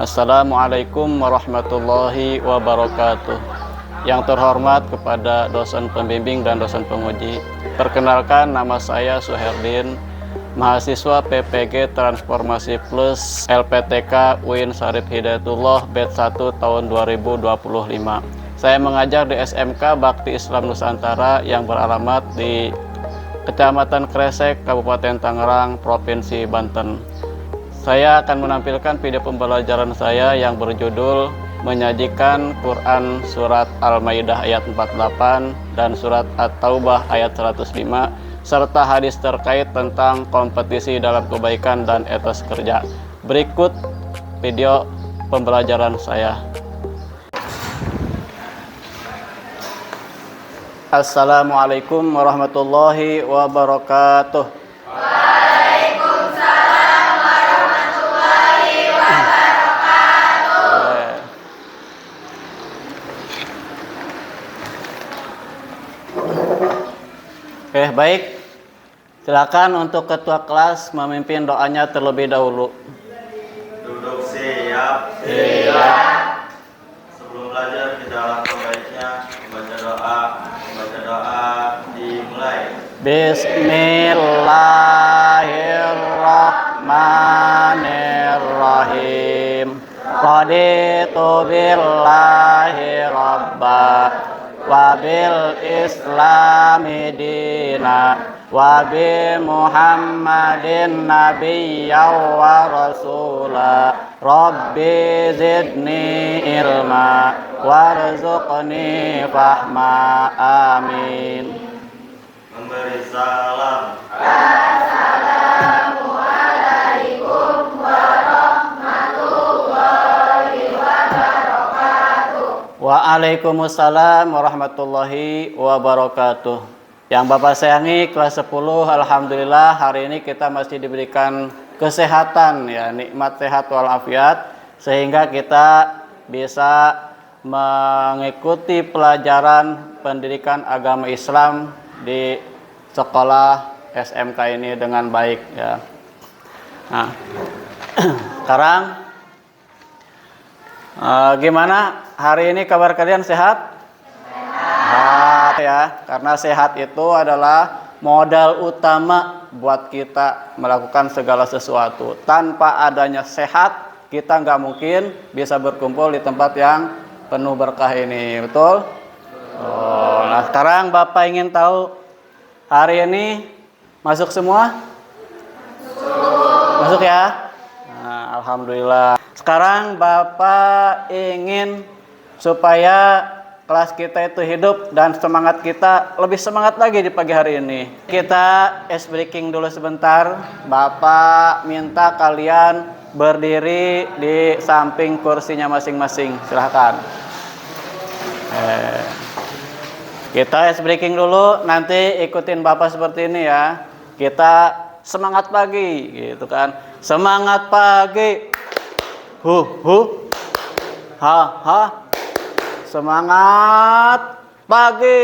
Assalamualaikum warahmatullahi wabarakatuh. Yang terhormat kepada dosen pembimbing dan dosen penguji, perkenalkan nama saya Suherdin, mahasiswa PPG Transformasi Plus LPTK UIN Syarif Hidayatullah batch 1 tahun 2025. Saya mengajar di SMK Bakti Islam Nusantara yang beralamat di Kecamatan Kresek, Kabupaten Tangerang, Provinsi Banten. Saya akan menampilkan video pembelajaran saya yang berjudul menyajikan Quran Surat Al-Maidah ayat 48 dan Surat At-Taubah ayat 105 serta hadis terkait tentang kompetisi dalam kebaikan dan etos kerja. Berikut video pembelajaran saya. Assalamualaikum warahmatullahi wabarakatuh. Oke, baik. Silakan untuk ketua kelas memimpin doanya terlebih dahulu. Duduk siap. Siap. Sebelum belajar kita alangkah baiknya membaca doa dimulai. Bismillahirrahmanirrahim. Raditu billahi rabba wa bil islami dina wa bi muhammadin nabiyya wa rasula rabbi zidni ilma warzuqni fahma amin. Memberi salam. Assalamualaikum warahmatullahi wabarakatuh. Waalaikumsalam warahmatullahi wabarakatuh. Yang Bapak sayangi kelas 10, alhamdulillah hari ini kita masih diberikan kesehatan ya, nikmat sehat walafiat sehingga kita bisa mengikuti pelajaran pendidikan agama Islam di sekolah SMK ini dengan baik ya. Nah, sekarang gimana hari ini kabar kalian sehat? Sehat ya, karena sehat itu adalah modal utama buat kita melakukan segala sesuatu. Tanpa adanya sehat, kita nggak mungkin bisa berkumpul di tempat yang penuh berkah ini, betul? Oh, nah sekarang Bapak ingin tahu hari ini masuk semua? Masuk ya? Nah, alhamdulillah. Sekarang Bapak ingin supaya kelas kita itu hidup dan semangat kita lebih semangat lagi di pagi hari ini. Kita ice breaking dulu sebentar. Bapak minta kalian berdiri di samping kursinya masing-masing. Silahkan. Kita ice breaking dulu. Nanti ikutin Bapak seperti ini ya. Kita semangat pagi gitu kan. Semangat pagi. Ha ha. Semangat pagi.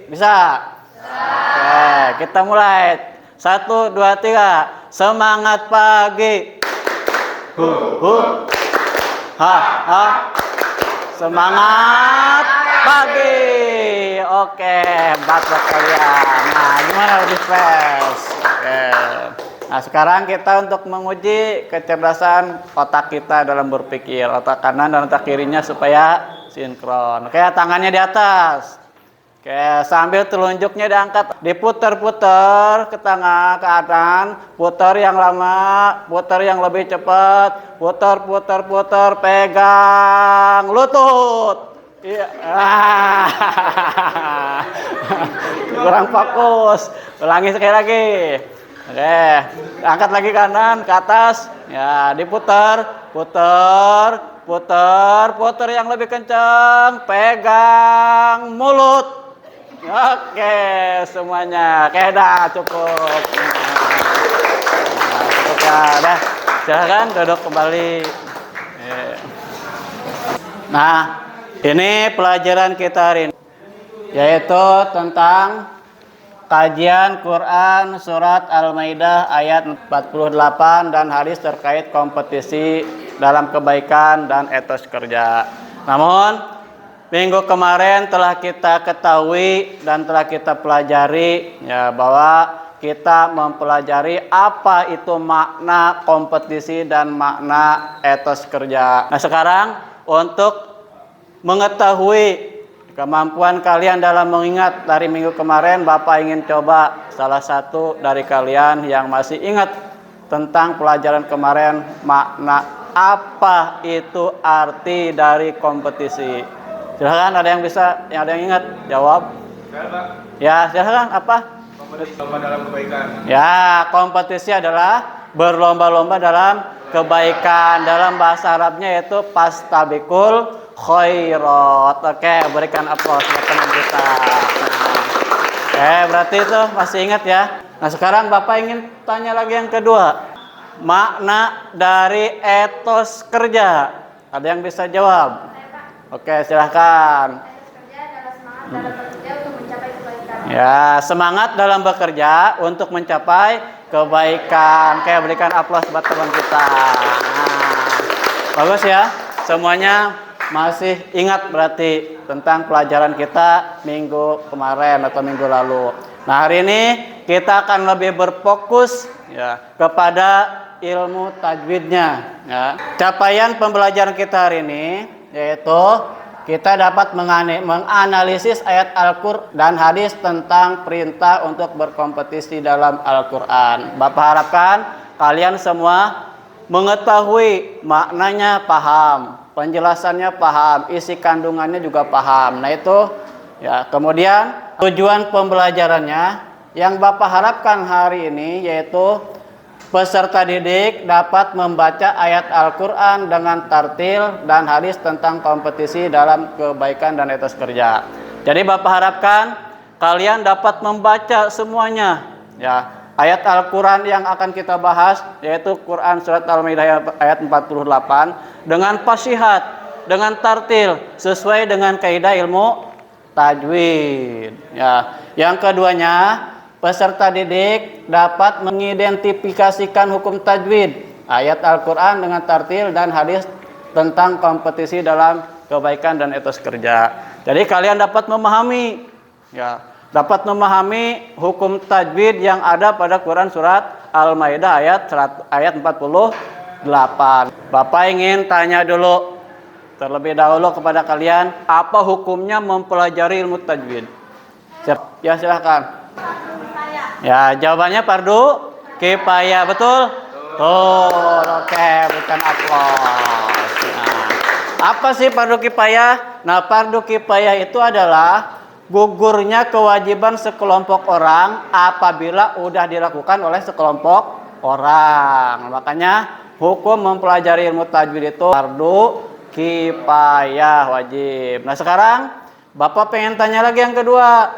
Bisa? Oke, kita mulai. 1, 2, 3. Semangat pagi. Ha ha. Semangat pagi. Oke, hebat buat kalian. Nah, gimana lebih fresh? Oke. Nah, sekarang kita untuk menguji kecerdasan otak kita dalam berpikir, otak kanan dan otak kirinya supaya sinkron. Oke, tangannya di atas. Oke, sambil telunjuknya diangkat, diputar-putar ke tengah, ke kanan, putar yang lama, putar yang lebih cepat, putar, pegang lutut. Iya. Kurang fokus. Ulangi sekali lagi. Oke, angkat lagi kanan ke atas. Ya, diputar, putar yang lebih kencang, pegang mulut. Oke, semuanya. Oke, dah cukup. Nah, cukup ya, dah. Silakan duduk kembali. Nah, ini pelajaran kita hari ini, yaitu tentang kajian Quran Surat Al-Maidah ayat 48 dan hadis terkait kompetisi dalam kebaikan dan etos kerja. Namun minggu kemarin telah kita ketahui dan telah kita pelajari ya bahwa kita mempelajari apa itu makna kompetisi dan makna etos kerja. Nah, sekarang untuk mengetahui kemampuan kalian dalam mengingat dari minggu kemarin, Bapak ingin coba salah satu dari kalian yang masih ingat tentang pelajaran kemarin, makna apa itu arti dari kompetisi. Silakan, ada yang bisa, yang ada yang ingat jawab? Ya, silakan. Apa? Kompetisi lomba dalam kebaikan. Ya, kompetisi adalah berlomba-lomba dalam kebaikan. Dalam bahasa Arabnya yaitu pastabikul khairat. Oke, berikan aplaus buat teman kita. Berarti itu masih ingat ya. Nah, sekarang Bapak ingin tanya lagi yang kedua. Makna dari etos kerja. Ada yang bisa jawab? Oke, silahkan. Ya, semangat dalam bekerja untuk mencapai kebaikan. Oke, berikan aplaus buat teman kita. Nah, bagus ya. Semuanya masih ingat berarti tentang pelajaran kita minggu kemarin atau minggu lalu. Nah, hari ini kita akan lebih berfokus ya kepada ilmu tajwidnya ya. Capaian pembelajaran kita hari ini yaitu kita dapat menganalisis ayat Al-Qur'an dan hadis tentang perintah untuk berkompetisi dalam Al-Qur'an. Bapak harapkan kalian semua mengetahui maknanya, paham, penjelasannya paham, isi kandungannya juga paham. Nah, itu ya. Kemudian tujuan pembelajarannya yang Bapak harapkan hari ini yaitu peserta didik dapat membaca ayat Al-Qur'an dengan tartil dan hadis tentang kompetisi dalam kebaikan dan etos kerja. Jadi Bapak harapkan kalian dapat membaca semuanya ya. Ayat Al-Qur'an yang akan kita bahas yaitu Quran surat Al-Maidah ayat 48 dengan fasihat, dengan tartil sesuai dengan kaidah ilmu tajwid ya. Yang keduanya, peserta didik dapat mengidentifikasikan hukum tajwid, ayat Al-Qur'an dengan tartil dan hadis tentang kompetisi dalam kebaikan dan etos kerja. Jadi kalian dapat memahami ya, dapat memahami hukum tajwid yang ada pada Quran surat Al-Maidah ayat 48. Bapak ingin tanya dulu terlebih dahulu kepada kalian, apa hukumnya mempelajari ilmu tajwid? Ya, silahkan. Ya, jawabannya fardu kifayah, betul? Oh, oke, bukan aplaus. Nah, apa sih fardu kifayah? Nah, fardu kifayah itu adalah gugurnya kewajiban sekelompok orang apabila udah dilakukan oleh sekelompok orang. Makanya hukum mempelajari ilmu tajwid itu fardu kifayah, wajib. Nah, sekarang Bapak pengen tanya lagi yang kedua.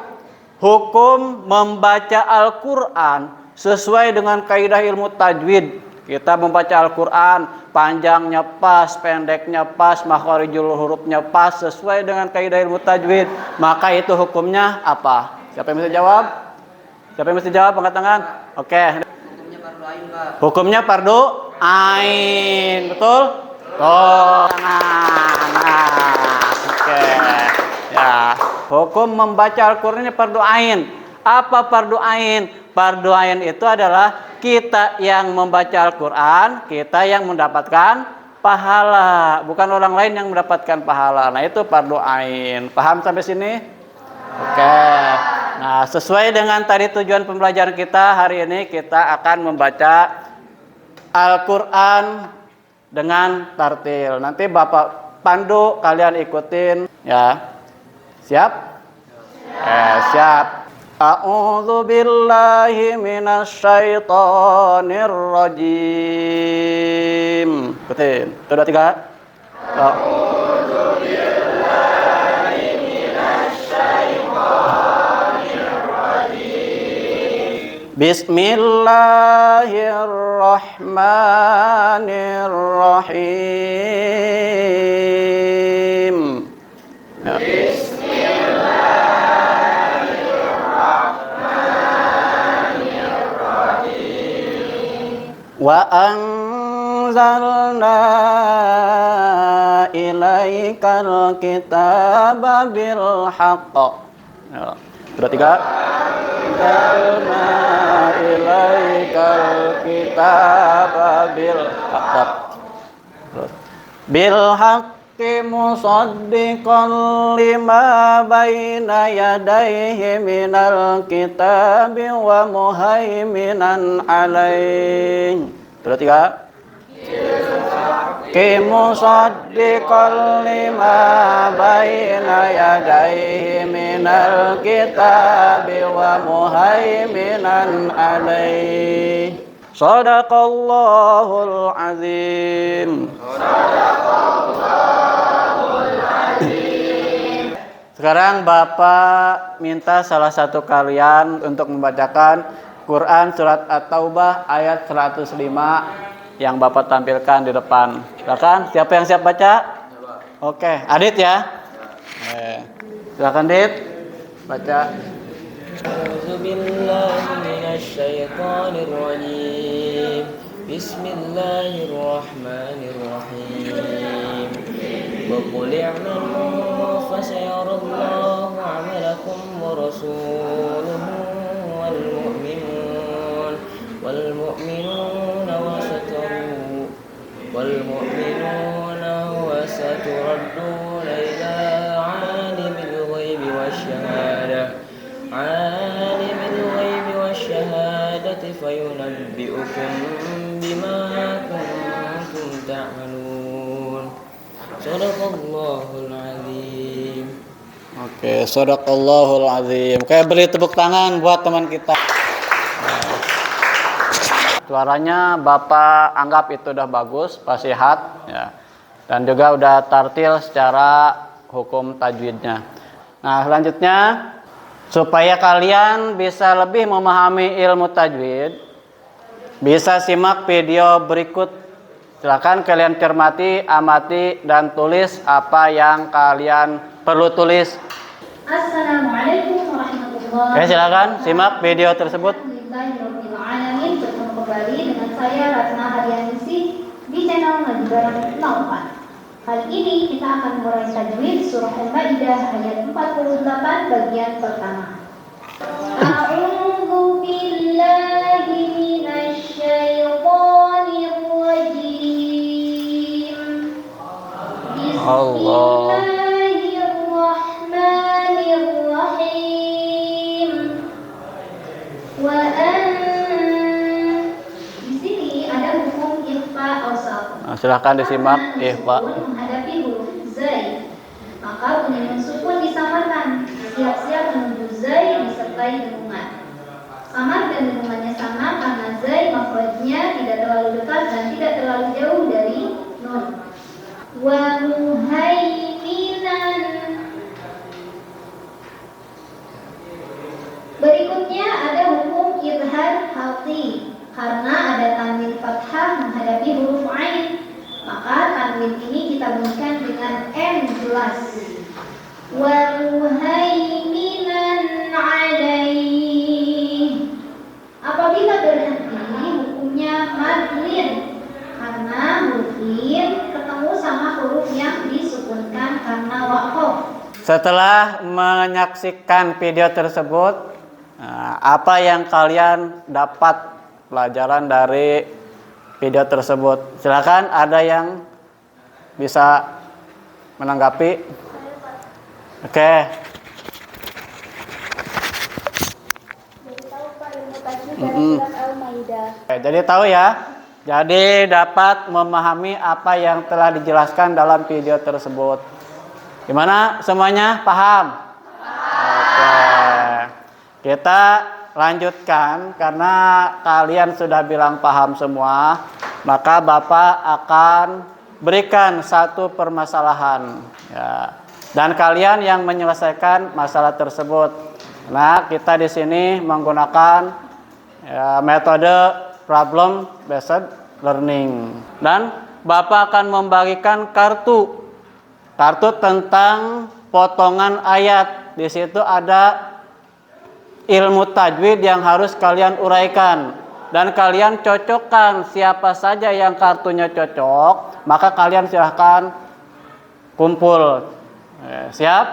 Hukum membaca Al-Qur'an sesuai dengan kaidah ilmu tajwid. Kita membaca Al-Qur'an, panjangnya pas, pendeknya pas, makharijul hurufnya pas sesuai dengan kaidah ilmu tajwid. Maka itu hukumnya apa? Siapa yang bisa jawab? Siapa yang bisa jawab? Angkat tangan. Oke. Hukumnya fardu ain, Pak. Hukumnya fardu ain, betul? Oh, nah, oke. Ya, hukum membaca Al-Qur'an ini fardu ain. Apa fardu ain? Fardu ain itu adalah kita yang membaca Al-Qur'an, kita yang mendapatkan pahala, bukan orang lain yang mendapatkan pahala. Nah, itu fardu ain. Paham sampai sini? Oke. Nah, sesuai dengan tadi tujuan pembelajaran kita hari ini, kita akan membaca Al-Qur'an dengan tartil. Nanti Bapak pandu, kalian ikutin ya. Siap? Siap. A'udzu billahi minasyaitonir rajim. Ikutin. 1 2 3. A'udzu billahi minasyaitonir rajim. Bismillahirrahmanirrahim. Wa anzalna ilaikal kitaba bil haqq. Ya. Sudah 3. Anzalna ilaikal kitaba bil haqq. Bil haqqi musaddiqan lima baina yadayhi minal kitabi wa muhaiminan alaihi. Terus 3. Ki musaddiqan lima baina yadayhi minal kitabi wa muhaiminan alaihi. Shadaqallahul azim. Sekarang Bapak minta salah satu kalian untuk membacakan Quran surat At-Taubah ayat 105 yang Bapak tampilkan di depan. Silakan, siapa yang siap baca? Oke, Adit ya. Silakan Dit, baca. أعوذ بالله من الشيطان الرجيم بسم الله الرحمن الرحيم وقل اعملوا فسيرى الله عملكم ورسوله وستردون إلى عالم الغيب والشهادة فينبئكم بما كنتم تعملون صدق الله العظيم. Oke, Shadaqallahul azim. Kayak beri tepuk tangan buat teman kita. Suaranya Bapak anggap itu udah bagus, fasihat ya. Dan juga udah tartil secara hukum tajwidnya. Nah, selanjutnya supaya kalian bisa lebih memahami ilmu tajwid, bisa simak video berikut. Silakan kalian cermati, amati, dan tulis apa yang kalian perlu tulis. Assalamualaikum warahmatullahi wabarakatuh. Oke, silakan simak video tersebut. Alhamdulillahirobbilalamin. Bertemu kembali dengan saya Ratna Haryaningsih di channel Ngaji 04. Kali ini kita akan mengurai tajwid surah Al-Maidah ayat 48 bagian pertama. A'udzu billahi minasyaitonir rajim. Bismillahirrahmanirrahim. Di sini ada hukum ikhfa awsat. Nah, silahkan disimak ikhfa. Menghadapi huruf zai, maka bunyi sukun disamarkan. Siap-siap menunggu zai disertai dengungan. Samar dan dengungannya sama karena zai makhrajnya tidak terlalu dekat dan tidak terlalu jauh dari nun. Wa muhaiminan. Berikutnya ada hukum idhar halqi. Karena ada tanwin fathah menghadapi huruf ain, maka tanwin ini kita bunyikan dengan M jelas. Wa muhaiminan alaih. Apabila berhenti hukumnya madlin, karena huruf lin ketemu sama huruf yang disukunkan karena waqaf. Setelah menyaksikan video tersebut, apa yang kalian dapat pelajaran dari video tersebut? Silakan, ada yang bisa menanggapi? Oke. Jadi tahu ya. Jadi dapat memahami apa yang telah dijelaskan dalam video tersebut. Gimana? Semuanya paham? Oke. Kita lanjutkan karena kalian sudah bilang paham semua, maka Bapak akan berikan satu permasalahan ya. Dan kalian yang menyelesaikan masalah tersebut. Nah, kita di sini menggunakan ya, metode problem based learning. Dan Bapak akan membagikan kartu tentang potongan ayat. Di situ ada ilmu tajwid yang harus kalian uraikan. dan kalian cocokkan siapa saja yang kartunya cocok, maka kalian silahkan kumpul. Siap?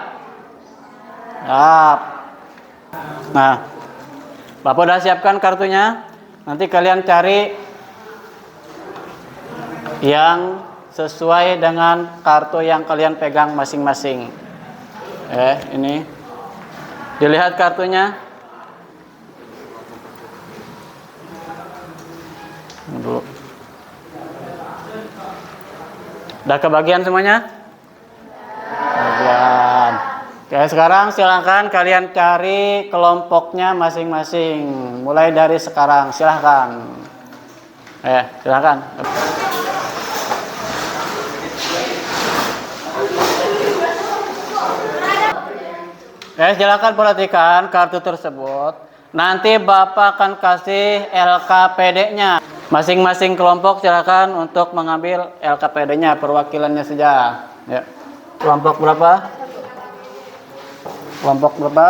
Siap. Nah, Bapak udah siapkan kartunya. Nanti kalian cari yang sesuai dengan kartu yang kalian pegang masing-masing. Ini dilihat kartunya dulu. Udah kebagian semuanya? Kebagian. Oke, sekarang silakan kalian cari kelompoknya masing-masing. Mulai dari sekarang, silakan. Silakan. Silakan perhatikan kartu tersebut. Nanti Bapak akan kasih LKPD-nya. Masing-masing kelompok silakan untuk mengambil LKPD-nya, perwakilannya saja. Ya. Kelompok berapa? Kelompok berapa?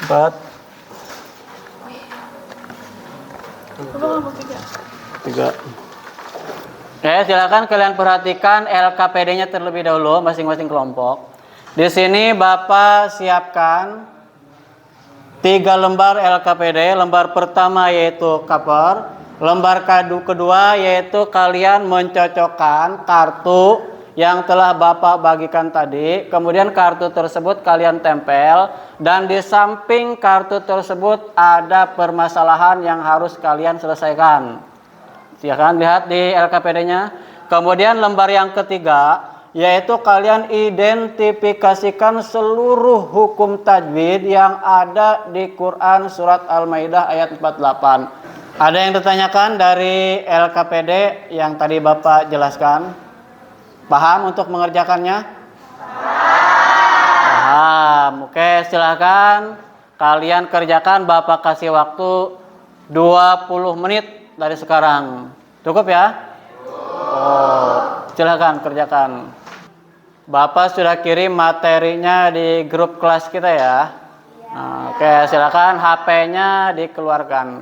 4. Tiga. Silakan kalian perhatikan LKPD-nya terlebih dahulu masing-masing kelompok. Di sini Bapak siapkan 3 lembar LKPD. Lembar pertama yaitu cover. Lembar kedua yaitu kalian mencocokkan kartu yang telah Bapak bagikan tadi. Kemudian kartu tersebut kalian tempel. Dan di samping kartu tersebut ada permasalahan yang harus kalian selesaikan. Silahkan lihat di LKPD-nya. Kemudian lembar yang ketiga yaitu kalian identifikasikan seluruh hukum tajwid yang ada di Quran surat Al-Maidah ayat 48. Ada yang ditanyakan dari LKPD yang tadi Bapak jelaskan? Paham untuk mengerjakannya? Paham. Oke, silakan kalian kerjakan. Bapak kasih waktu 20 menit dari sekarang. Cukup ya? Silakan kerjakan. Bapak sudah kirim materinya di grup kelas kita ya. Oke, silakan HP-nya dikeluarkan.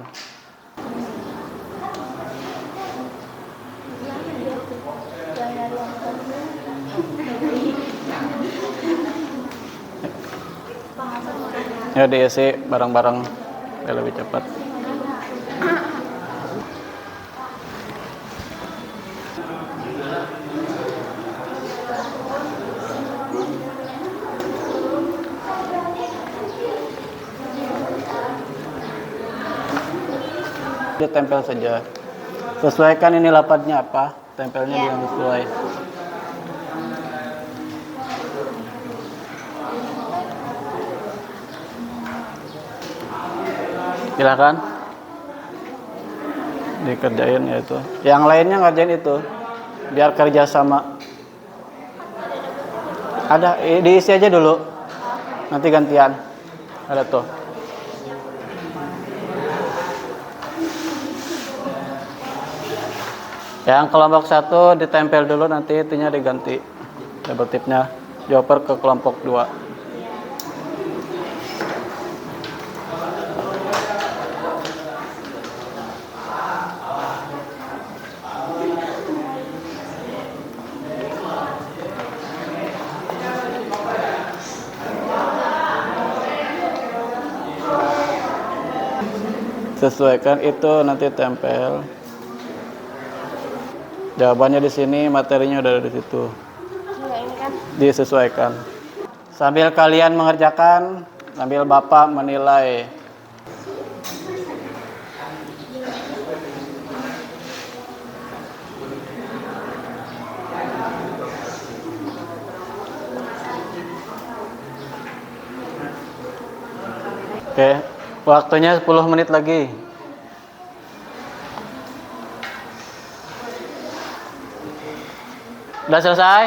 Ya diisi bareng-bareng biar lebih cepat. Tempel saja. Sesuaikan ini lapatnya apa, tempelnya yang sesuai. Silakan dikerjain ya itu. Yang lainnya ngerjain itu, biar kerja sama. Ada diisi aja dulu, nanti gantian. Ada tuh. Yang kelompok 1 ditempel dulu, nanti itunya diganti. Double tipnya joper ke kelompok 2. Sesuaikan itu, nanti tempel. Jawabannya di sini, materinya udah ada di situ. Disesuaikan. Sambil kalian mengerjakan, sambil Bapak menilai. Oke, waktunya 10 menit lagi. Udah selesai?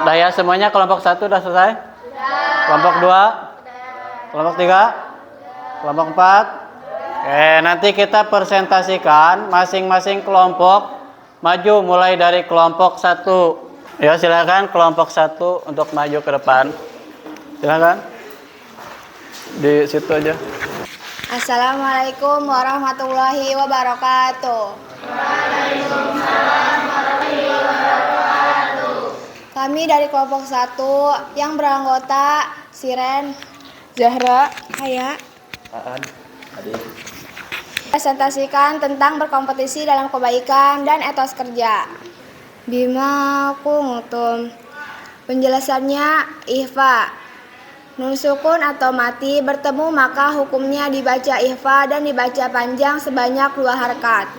Udah ya semuanya, kelompok 1 udah selesai? Kelompok 2? Kelompok 3? Kelompok 4? Oke, nanti kita presentasikan masing-masing kelompok maju mulai dari kelompok 1. Ya, silakan kelompok 1 untuk maju ke depan. Silakan. Di situ aja. Assalamualaikum warahmatullahi wabarakatuh. Kami dari kelompok 1 yang beranggota Siren, Zahra, Haya, presentasikan tentang berkompetisi dalam kebaikan dan etos kerja. Bima kuntum. Penjelasannya ihfa. Nun sukun atau mati bertemu maka hukumnya dibaca ihfa dan dibaca panjang sebanyak 2 harakat.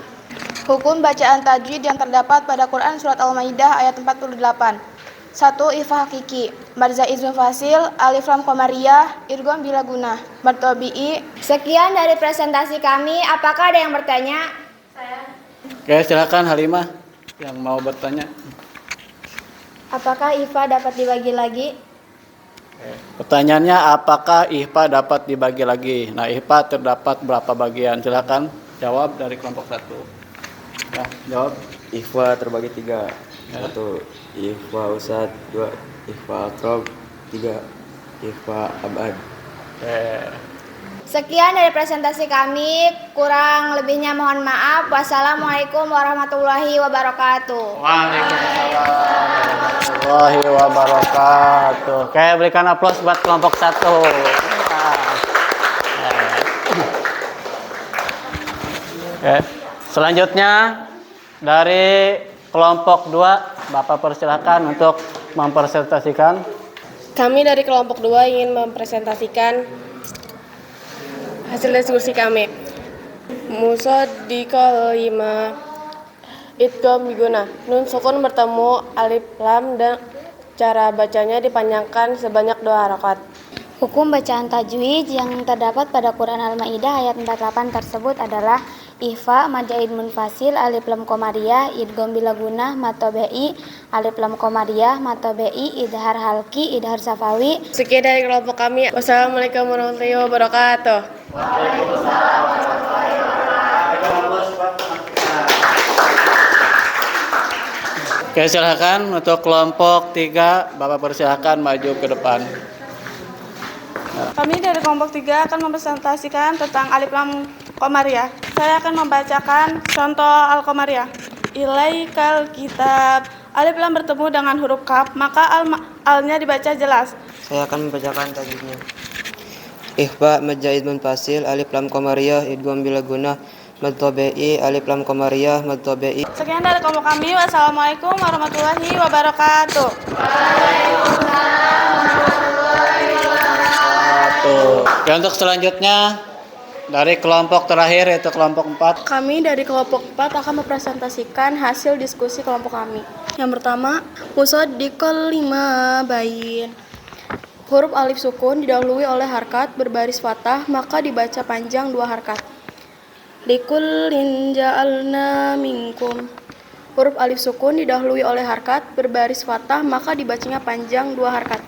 Hukum bacaan tajwid yang terdapat pada Quran Surat Al-Maidah ayat 48. 1. Ihfa hakiki. Mad zaid munfasil, alif lam qamariyah, idgham bila gunah, mad tabi'i. Sekian dari presentasi kami. Apakah ada yang bertanya? Oke, silakan Halimah yang mau bertanya. Apakah ihfa dapat dibagi lagi? Pertanyaannya, apakah ihfa dapat dibagi lagi? Nah, ihfa terdapat berapa bagian? Silakan jawab dari kelompok 1. Ya, jawab. Ihfa terbagi 3. 1. Ihfa usad. 2. Ihfa atrob. 3. Ihfa abad. Sekian dari presentasi kami. Kurang lebihnya mohon maaf. Wassalamualaikum warahmatullahi wabarakatuh. Waalaikumsalam warahmatullahi wabarakatuh. Oke, berikan aplaus buat kelompok 1. Oke, selanjutnya dari kelompok 2, Bapak persilakan untuk mempresentasikan. Kami dari kelompok 2 ingin mempresentasikan hasil diskusi kami. Musaddiqal lima idgham biguna. Nun sukun bertemu alif lam dan cara bacanya dipanjangkan sebanyak 2 harakat. Hukum bacaan tajwid yang terdapat pada Quran Al-Maidah ayat 48 tersebut adalah ihfa, mad zaid munfasil, alif lam qamariyah, idgham bila gunah, mad tabi'i, alif lam qamariyah, mad tabi'i, idhar halki, idhar safawi. Sekian dari kelompok kami. Wassalamualaikum warahmatullahi wabarakatuh. Waalaikumsalam warahmatullahi wabarakatuh. Oke, silakan untuk kelompok 3, Bapak persilakan maju ke depan. Kami dari kelompok 3 akan mempresentasikan tentang alif lam qamariyah. Saya akan membacakan contoh al-qamariyah. Ilaikal kitab. Alif lam bertemu dengan huruf kaf, maka al-nya dibaca jelas. Saya akan membacakan tajwidnya. Ihfa mad zaid munfasil, alif lam qamariyah, idgham bila gunah, mad tabi'i, alif lam qamariyah, mad tabi'i. Sekian dari kelompok kami. Wassalamualaikum warahmatullahi wabarakatuh. Oke, untuk selanjutnya dari kelompok terakhir yaitu kelompok 4. Kami dari kelompok 4 akan mempresentasikan hasil diskusi kelompok kami. Yang pertama, musaddiqal lima bayin. Huruf alif sukun didahului oleh harkat berbaris fathah, maka dibaca panjang 2 harkat. Likullin ja'alna minkum. Huruf alif sukun didahului oleh harkat berbaris fathah, maka dibacanya panjang 2 harkat.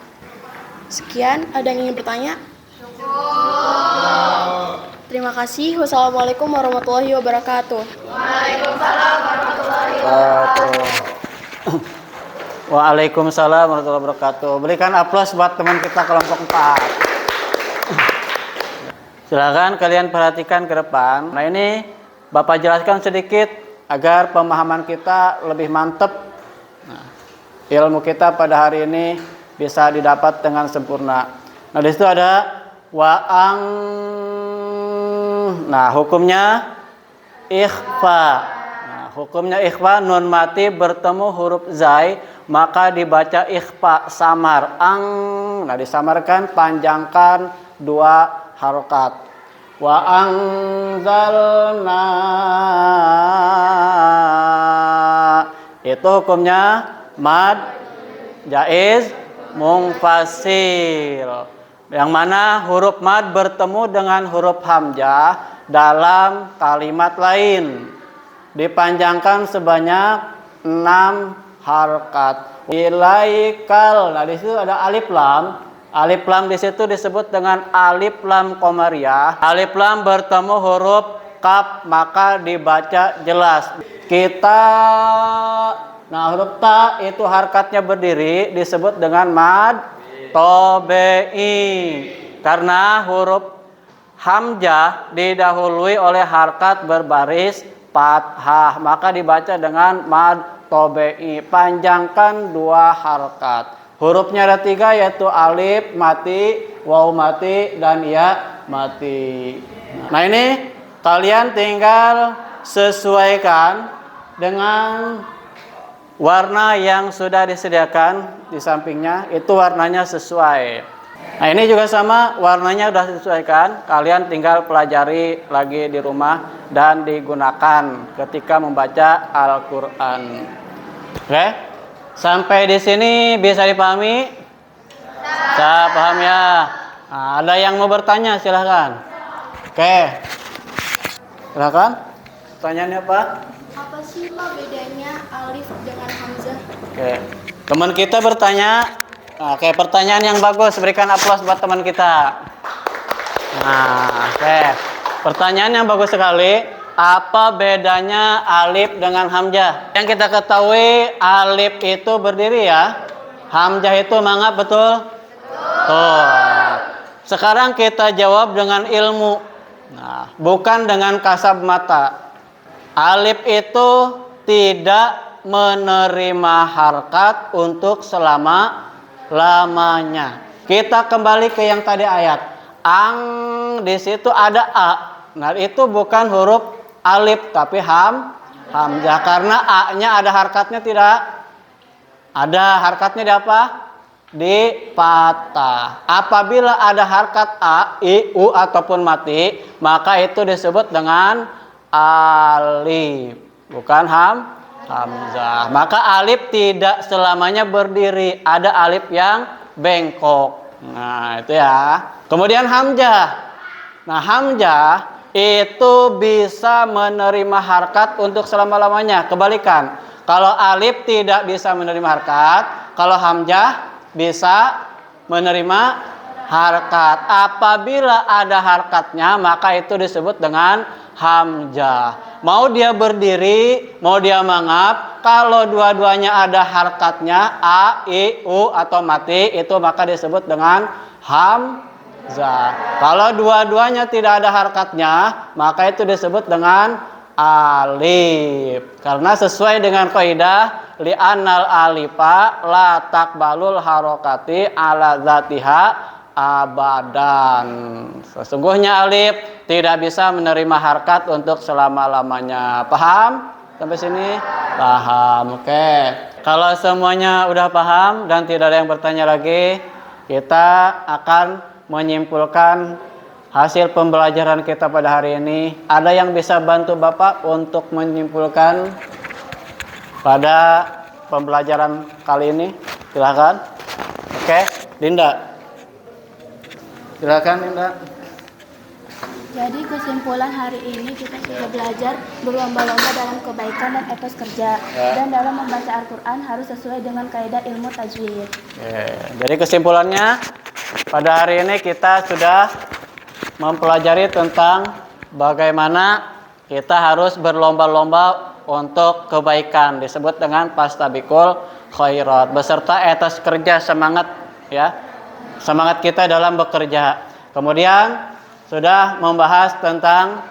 Sekian, ada yang ingin bertanya? Terima kasih. Wassalamualaikum warahmatullahi wabarakatuh. Waalaikumsalam warahmatullahi wabarakatuh. Waalaikumsalam warahmatullahi wabarakatuh. Berikan aplaus buat teman kita kelompok 4. Silakan kalian perhatikan ke depan. Nah, ini Bapak jelaskan sedikit agar pemahaman kita lebih mantap. Nah, ilmu kita pada hari ini bisa didapat dengan sempurna. Nah, di situ ada wa'ang. Nah, hukumnya ikhfa. Nah, hukumnya ikhfa, nun mati bertemu huruf zai, maka dibaca ikhfa samar. Ang. Nah, disamarkan, panjangkan 2 harokat. Wa anzalna. Itu hukumnya mad jaiz munfasil. Yang mana huruf mad bertemu dengan huruf hamzah dalam kalimat lain. Dipanjangkan sebanyak 6 harokat. Ilaikal. Nah, di situ ada alif lam. Alif lam di situ disebut dengan alif lam qamariyah. Alif lam bertemu huruf kaf, maka dibaca jelas. Kita. Nah, huruf ta itu harkatnya berdiri disebut dengan mad tabi'i. Karena huruf hamzah didahului oleh harkat berbaris fathah, maka dibaca dengan mad tobe'i. Panjangkan 2 harkat. Hurufnya ada 3, yaitu alif mati, waw mati, dan ya mati. Nah ini kalian tinggal sesuaikan dengan warna yang sudah disediakan di sampingnya, itu warnanya sesuai. Nah ini juga sama, warnanya sudah disesuaikan. Kalian tinggal pelajari lagi di rumah dan digunakan ketika membaca Al-Quran. Oke, sampai di sini bisa dipahami? Saya paham ya. Nah, ada yang mau bertanya silahkan. Oke, silahkan. Pertanyaannya apa? Apa sih Pak bedanya alif dengan hamzah? Oke, teman kita bertanya. Oke, pertanyaan yang bagus. Berikan aplaus buat teman kita. Nah, oke. Pertanyaan yang bagus sekali. Apa bedanya alif dengan hamzah? Yang kita ketahui alif itu berdiri ya. Hamzah itu mangap, betul? Betul. Sekarang kita jawab dengan ilmu. Nah, bukan dengan kasab mata. Alif itu tidak menerima harkat untuk selama-lamanya. Kita kembali ke yang tadi ayat. Ang di situ ada a. Nah, itu bukan huruf alif tapi hamzah, karena a-nya ada harkatnya tidak? Ada harkatnya di apa? Di patah. Apabila ada harkat a, i, u ataupun mati, maka itu disebut dengan alif, bukan hamzah. Maka alif tidak selamanya berdiri, ada alif yang bengkok. Nah, itu ya. Kemudian hamzah. Nah, hamzah itu bisa menerima harkat untuk selama-lamanya. Kebalikan. Kalau alif tidak bisa menerima harkat, kalau hamzah bisa menerima harkat. Apabila ada harkatnya, maka itu disebut dengan hamzah. Mau dia berdiri, mau dia mangap, kalau dua-duanya ada harkatnya a, i, u atau mati, itu maka disebut dengan hamzah. Kalau dua-duanya tidak ada harkatnya, maka itu disebut dengan alif. Karena sesuai dengan kaidah li'annal alifa la taqbalul harokati ala zatiha abadan. Sesungguhnya alif tidak bisa menerima harkat untuk selama-lamanya. Paham? Sampai sini? Paham. Oke. Kalau semuanya udah paham dan tidak ada yang bertanya lagi, kita akan menyimpulkan hasil pembelajaran kita pada hari ini. Ada yang bisa bantu Bapak untuk menyimpulkan pada pembelajaran kali ini? Silakan. Oke, Dinda. Silakan, Dinda. Jadi kesimpulan hari ini kita sudah belajar berlomba-lomba dalam kebaikan dan etos kerja. Dan dalam membaca Al-Quran harus sesuai dengan kaidah ilmu tajwid. Jadi kesimpulannya pada hari ini kita sudah mempelajari tentang bagaimana kita harus berlomba-lomba untuk kebaikan, disebut dengan fastabiqul khairat, beserta etos kerja, semangat ya. Semangat kita dalam bekerja. Kemudian sudah membahas tentang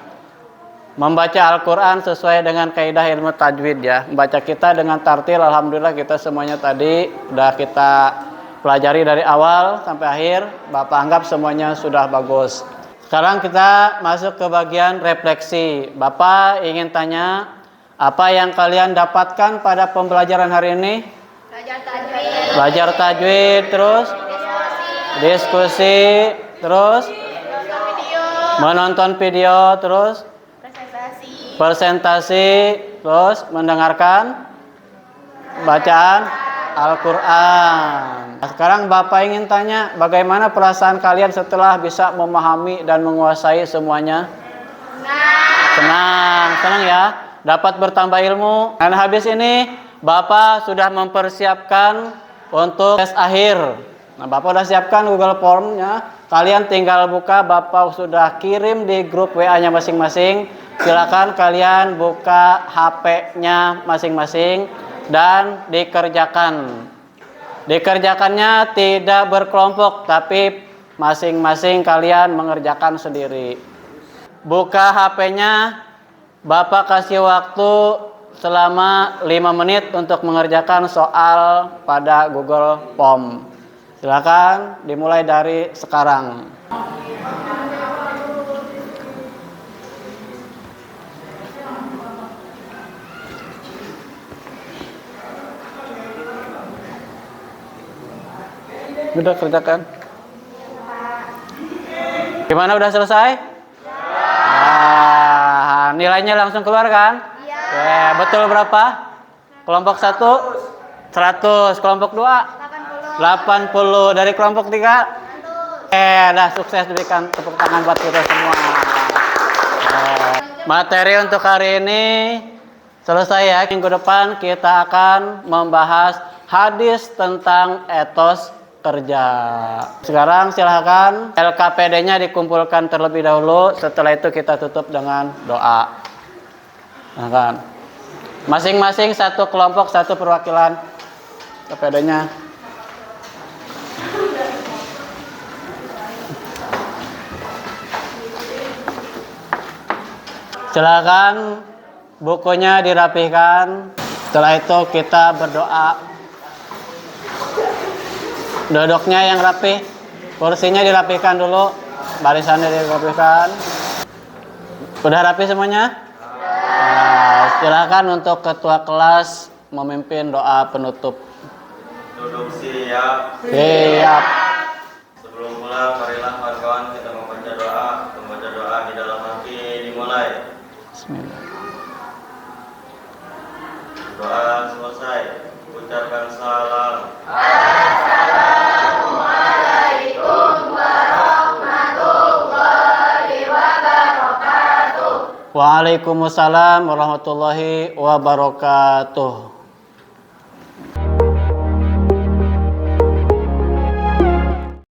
membaca Al-Quran sesuai dengan kaidah ilmu tajwid ya. Membaca kita dengan tartil, alhamdulillah kita semuanya tadi sudah kita pelajari dari awal sampai akhir. Bapak anggap semuanya sudah bagus. Sekarang kita masuk ke bagian refleksi. Bapak ingin tanya, apa yang kalian dapatkan pada pembelajaran hari ini? Belajar tajwid, terus diskusi, terus menonton video, terus presentasi, terus mendengarkan bacaan Al-Quran. Sekarang Bapak ingin tanya, bagaimana perasaan kalian setelah bisa memahami dan menguasai semuanya? Senang ya, dapat bertambah ilmu. Dan habis ini Bapak sudah mempersiapkan untuk tes akhir. Nah, Bapak sudah siapkan Google Form-nya. Kalian tinggal buka, Bapak sudah kirim di grup WA-nya masing-masing. Silakan kalian buka HP-nya masing-masing dan dikerjakan. Dikerjakannya tidak berkelompok, tapi masing-masing kalian mengerjakan sendiri. Buka HP-nya, Bapak kasih waktu selama 5 menit untuk mengerjakan soal pada Google Form. Silakan dimulai dari sekarang. Udah kerjakan? Gimana, udah selesai? Nah, nilainya langsung keluar kan? Iya. Betul berapa? Kelompok 1 100, kelompok 2 80, dari kelompok 3 dah sukses, berikan tepuk tangan buat kita semua. Materi untuk hari ini selesai ya. Minggu depan kita akan membahas hadis tentang etos kerja. Sekarang silahkan LKPD-nya dikumpulkan terlebih dahulu. Setelah itu kita tutup dengan doa. Nah kan, masing-masing satu kelompok satu perwakilan LKPD-nya. Silakan bukunya dirapihkan. Setelah itu kita berdoa. Duduknya yang rapi, kursinya dirapihkan dulu, barisannya dirapihkan. Udah rapi semuanya? Nah, silakan untuk ketua kelas memimpin doa penutup. Duduk siap. Siap. Sebelum pulang, marilah kawan-kawan kita membaca doa. Membaca doa di dalam hati dimulai. Bismillah. Doa selesai, ucapkan salam. Waalaikumsalam warahmatullahi wabarakatuh.